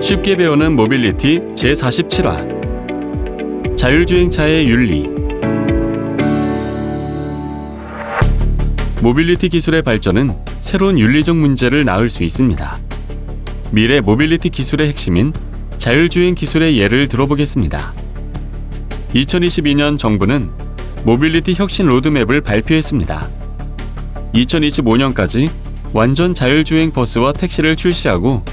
쉽게 배우는 모빌리티 제47화 자율주행차의 윤리. 모빌리티 기술의 발전은 새로운 윤리적 문제를 낳을 수 있습니다. 미래 모빌리티 기술의 핵심인 자율주행 기술의 예를 들어보겠습니다. 2022년 정부는 모빌리티 혁신 로드맵을 발표했습니다. 2025년까지 완전 자율주행 버스와 택시를 출시하고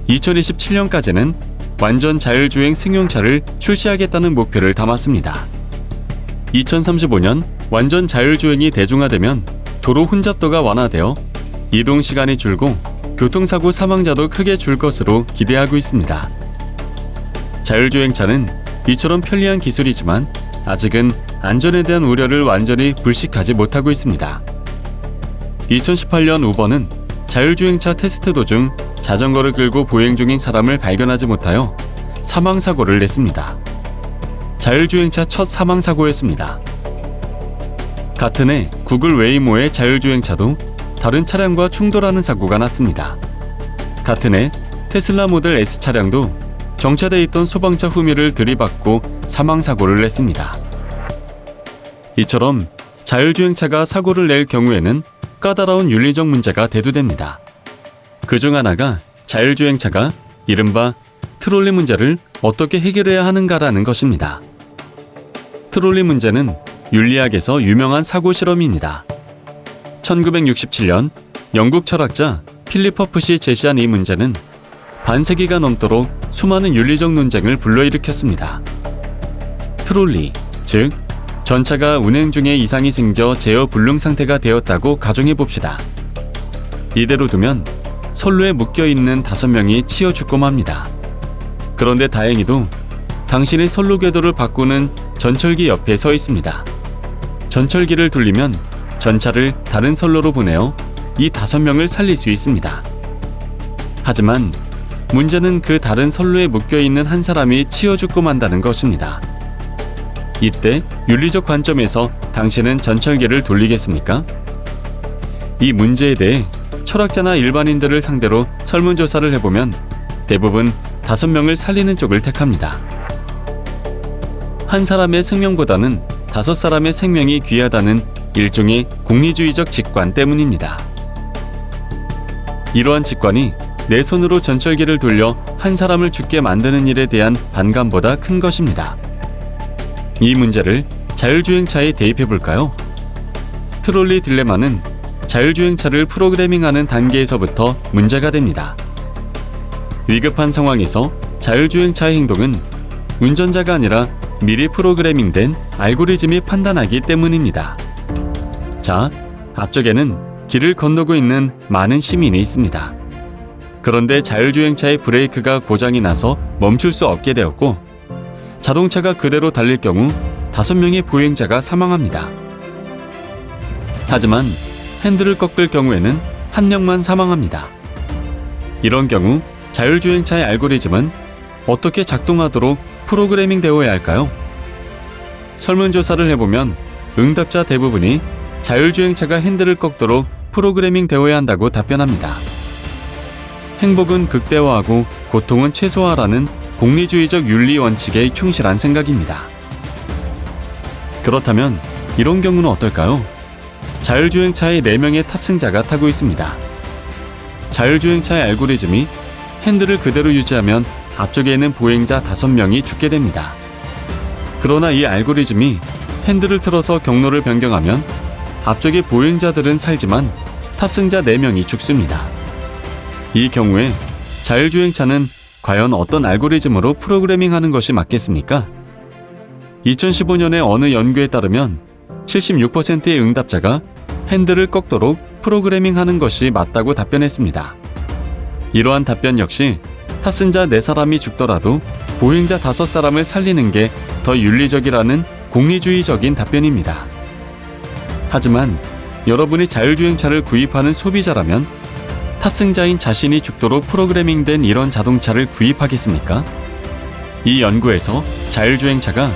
2027년까지는 완전 자율주행 승용차를 출시하겠다는 목표를 담았습니다. 2035년 완전 자율주행이 대중화되면 도로 혼잡도가 완화되어 이동 시간이 줄고 교통사고 사망자도 크게 줄 것으로 기대하고 있습니다. 자율주행차는 이처럼 편리한 기술이지만 아직은 안전에 대한 우려를 완전히 불식하지 못하고 있습니다. 2018년 우버는 자율주행차 테스트 도중 자전거를 끌고 보행 중인 사람을 발견하지 못하여 사망사고를 냈습니다. 자율주행차 첫 사망사고였습니다. 같은 해 구글 웨이모의 자율주행차도 다른 차량과 충돌하는 사고가 났습니다. 같은 해 테슬라 모델 S 차량도 정차돼 있던 소방차 후미를 들이받고 사망사고를 냈습니다. 이처럼 자율주행차가 사고를 낼 경우에는 까다로운 윤리적 문제가 대두됩니다. 그중 하나가 자율주행차가 이른바 트롤리 문제를 어떻게 해결해야 하는가라는 것입니다. 트롤리 문제는 윤리학에서 유명한 사고 실험입니다. 1967년 영국 철학자 필립 퍼풋이 제시한 이 문제는 반세기가 넘도록 수많은 윤리적 논쟁을 불러일으켰습니다. 트롤리, 즉 전차가 운행 중에 이상이 생겨 제어 불능 상태가 되었다고 가정해봅시다. 이대로 두면 선로에 묶여있는 5명이 치여 죽고 맙니다. 그런데 다행히도 당신이 선로 궤도를 바꾸는 전철기 옆에 서 있습니다. 전철기를 돌리면 전차를 다른 선로로 보내어 이 5명을 살릴 수 있습니다. 하지만 문제는 그 다른 선로에 묶여있는 한 사람이 치여 죽고 만다는 것입니다. 이때 윤리적 관점에서 당신은 전철기를 돌리겠습니까? 이 문제에 대해 철학자나 일반인들을 상대로 설문조사를 해보면 대부분 5명을 살리는 쪽을 택합니다. 한 사람의 생명보다는 5사람의 생명이 귀하다는 일종의 공리주의적 직관 때문입니다. 이러한 직관이 내 손으로 전철기를 돌려 한 사람을 죽게 만드는 일에 대한 반감보다 큰 것입니다. 이 문제를 자율주행차에 대입해볼까요? 트롤리 딜레마는 자율주행차를 프로그래밍하는 단계에서부터 문제가 됩니다. 위급한 상황에서 자율주행차의 행동은 운전자가 아니라 미리 프로그래밍된 알고리즘이 판단하기 때문입니다. 자, 앞쪽에는 길을 건너고 있는 많은 시민이 있습니다. 그런데 자율주행차의 브레이크가 고장이 나서 멈출 수 없게 되었고 자동차가 그대로 달릴 경우 5명의 보행자가 사망합니다. 하지만 핸들을 꺾을 경우에는 1명만 사망합니다. 이런 경우 자율주행차의 알고리즘은 어떻게 작동하도록 프로그래밍 되어야 할까요? 설문조사를 해보면 응답자 대부분이 자율주행차가 핸들을 꺾도록 프로그래밍 되어야 한다고 답변합니다. 행복은 극대화하고 고통은 최소화라는 공리주의적 윤리 원칙에 충실한 생각입니다. 그렇다면 이런 경우는 어떨까요? 자율주행차에 4명의 탑승자가 타고 있습니다. 자율주행차의 알고리즘이 핸들을 그대로 유지하면 앞쪽에 있는 보행자 5명이 죽게 됩니다. 그러나 이 알고리즘이 핸들을 틀어서 경로를 변경하면 앞쪽의 보행자들은 살지만 탑승자 4명이 죽습니다. 이 경우에 자율주행차는 과연 어떤 알고리즘으로 프로그래밍하는 것이 맞겠습니까? 2015년의 어느 연구에 따르면 76%의 응답자가 핸들을 꺾도록 프로그래밍하는 것이 맞다고 답변했습니다. 이러한 답변 역시 탑승자 4사람이 죽더라도 보행자 5사람을 살리는 게 더 윤리적이라는 공리주의적인 답변입니다. 하지만 여러분이 자율주행차를 구입하는 소비자라면 탑승자인 자신이 죽도록 프로그래밍된 이런 자동차를 구입하겠습니까? 이 연구에서 자율주행차가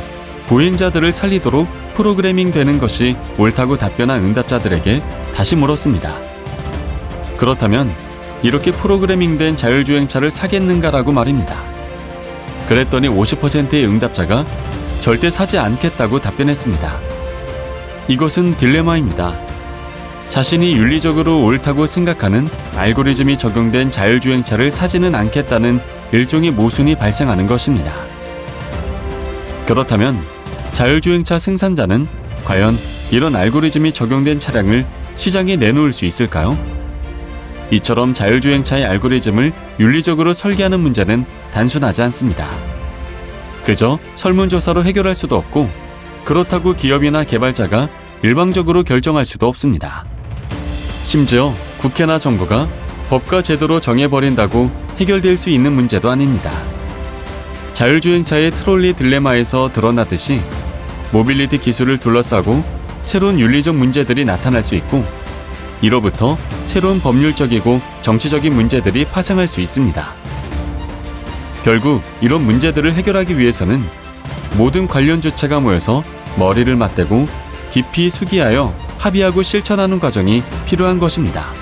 보행자들을 살리도록 프로그래밍 되는 것이 옳다고 답변한 응답자들에게 다시 물었습니다. 그렇다면 이렇게 프로그래밍된 자율주행차를 사겠는가라고 말입니다. 그랬더니 50%의 응답자가 절대 사지 않겠다고 답변했습니다. 이것은 딜레마입니다. 자신이 윤리적으로 옳다고 생각하는 알고리즘이 적용된 자율주행차를 사지는 않겠다는 일종의 모순이 발생하는 것입니다. 그렇다면 자율주행차 생산자는 과연 이런 알고리즘이 적용된 차량을 시장에 내놓을 수 있을까요? 이처럼 자율주행차의 알고리즘을 윤리적으로 설계하는 문제는 단순하지 않습니다. 그저 설문조사로 해결할 수도 없고, 그렇다고 기업이나 개발자가 일방적으로 결정할 수도 없습니다. 심지어 국회나 정부가 법과 제도로 정해버린다고 해결될 수 있는 문제도 아닙니다. 자율주행차의 트롤리 딜레마에서 드러나듯이 모빌리티 기술을 둘러싸고 새로운 윤리적 문제들이 나타날 수 있고, 이로부터 새로운 법률적이고 정치적인 문제들이 파생할 수 있습니다. 결국 이런 문제들을 해결하기 위해서는 모든 관련 주체가 모여서 머리를 맞대고 깊이 숙이하여 합의하고 실천하는 과정이 필요한 것입니다.